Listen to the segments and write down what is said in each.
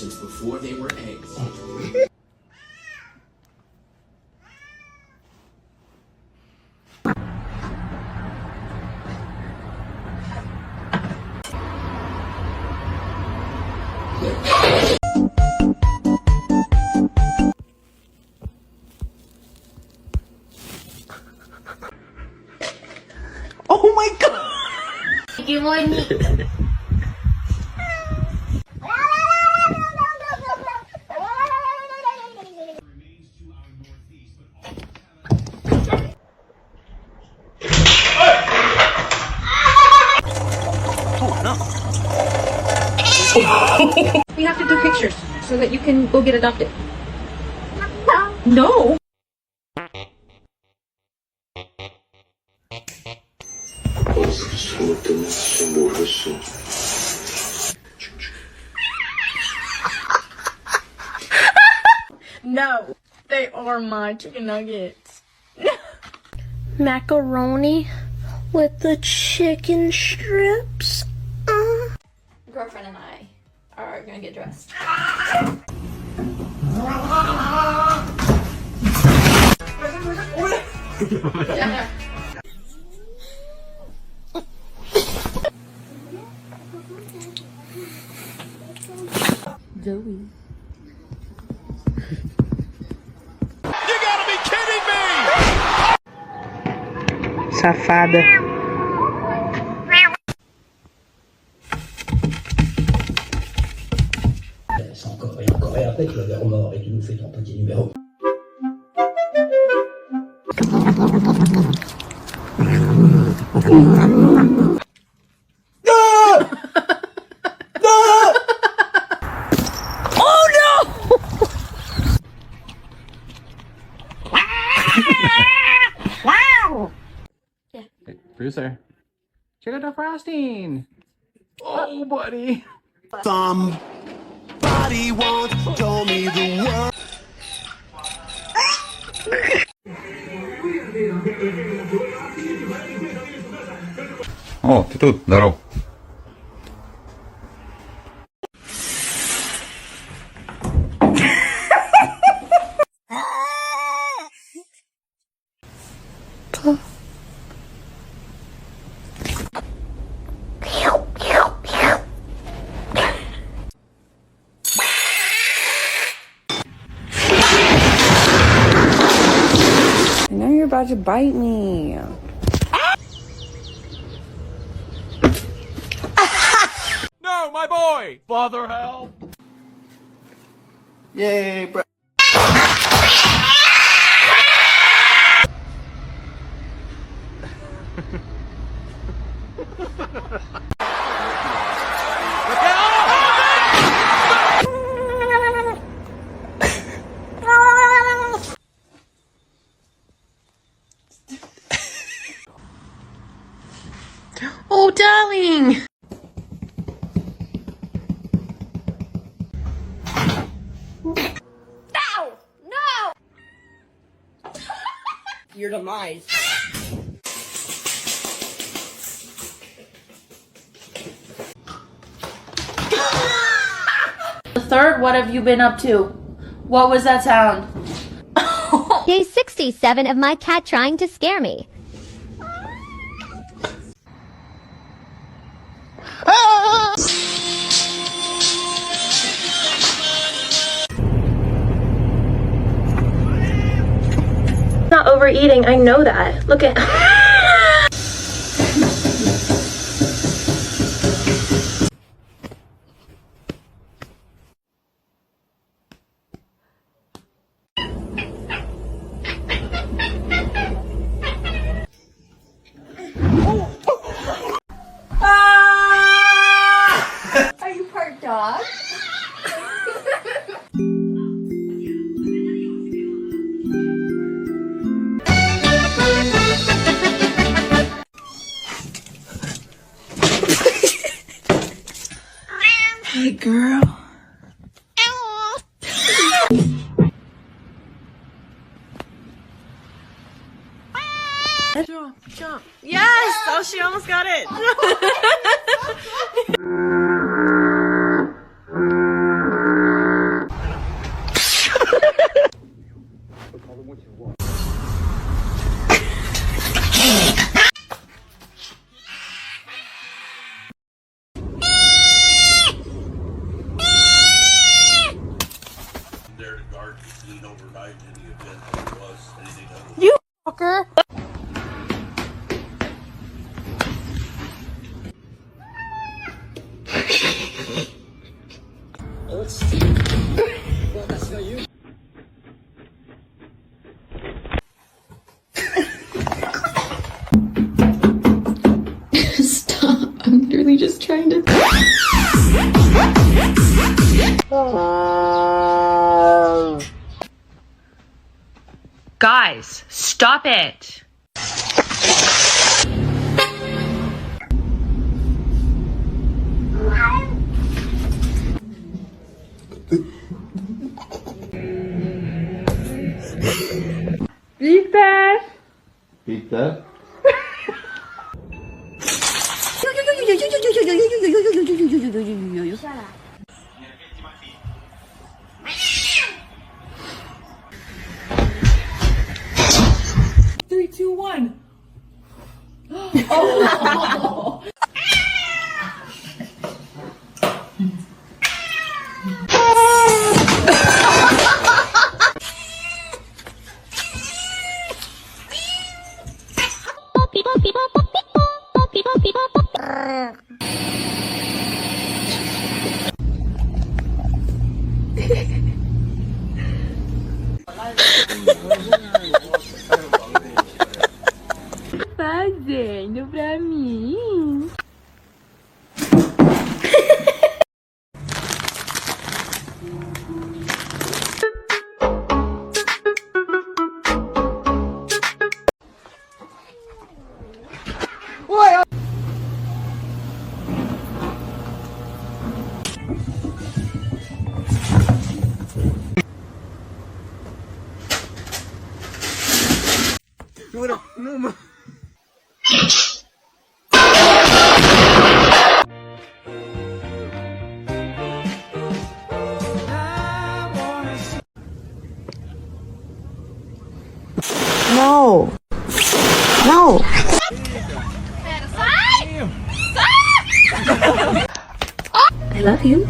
since before they were eggs. Oh my god! Qué bonito. We have to do pictures so that you can go get adopted. No. No, they are my chicken nuggets. Macaroni with the chicken strips. Girlfriend and I are gonna get dressed. Zoe. You gotta be kidding me! Safada. C'est encore et encore et après tu vas vers mort et tu nous fais ton petit numéro. Hey, producer. Check out the frosting! Oh, buddy! Somebody once told me the word. О, ты тут, здоров. I know you're about to bite me. No, my boy! Father help! Yay, bro. Oh, darling. Your demise. The third, what have you been up to? What was that sound? Day 67 of my cat trying to scare me. Not overeating, I know that. Look at... Are you part dog? Hey, girl. Jump, jump. Yes! Oh, she almost got it. really just trying to... Guys, stop it. Peter! Peter? Three, two, one. Fazendo pra mim. No. No. I love you.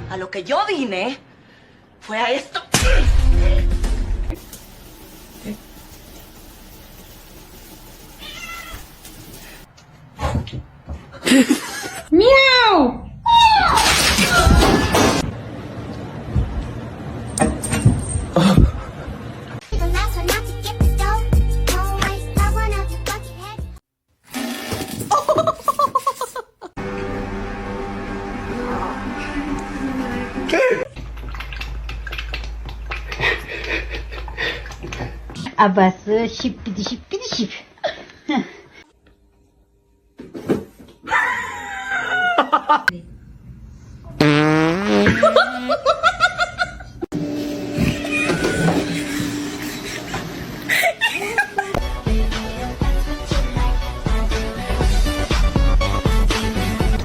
A lo que yo vine fue a esto. Meow! Abası şip bidi şip bidi şip.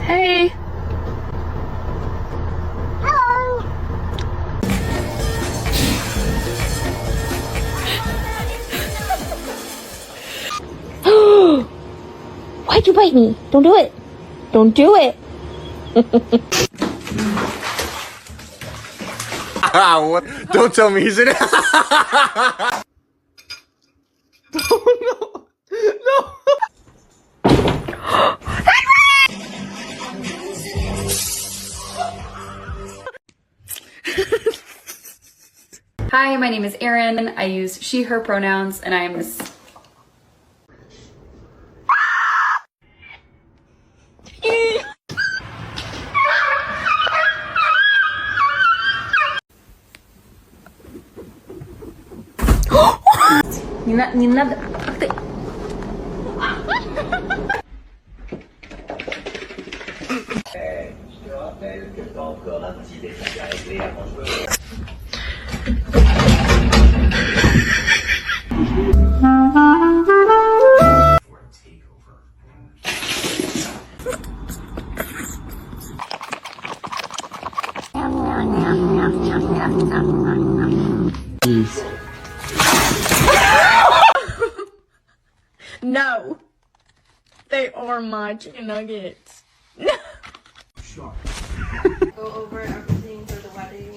Hey. Why'd you bite me? Don't do it. Don't do it. Don't tell me he's in it. Hi, my name is Erin. I use she, her pronouns, and I am Не надо. Ах ты. No. They are my chicken nuggets. Go over everything for the wedding.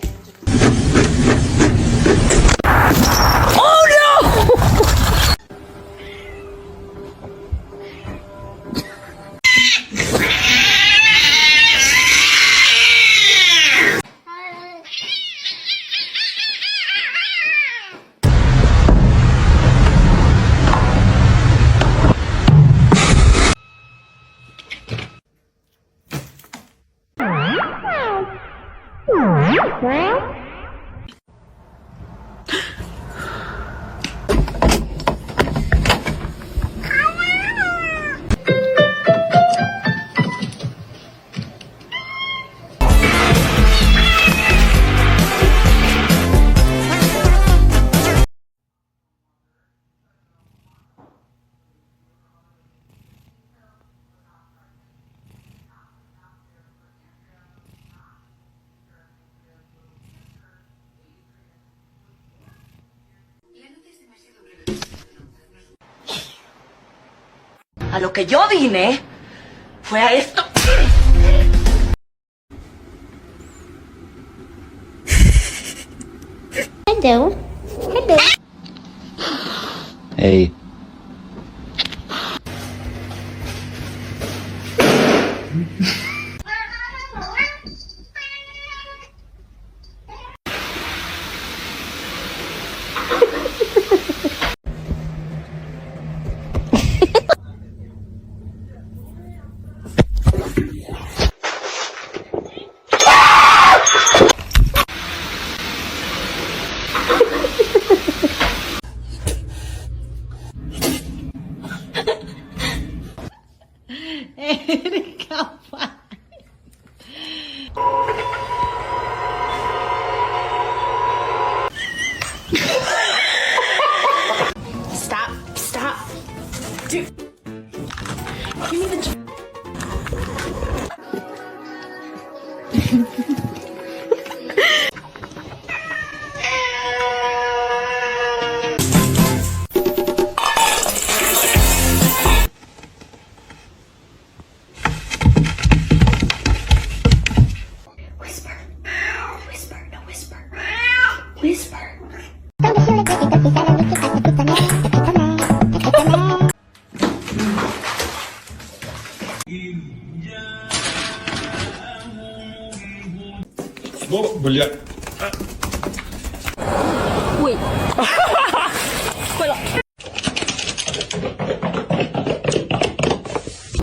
A lo que yo vine fue a esto. Hello. Hello. Hey. Stop. Dude. Give me the... Ну, бля. Ой.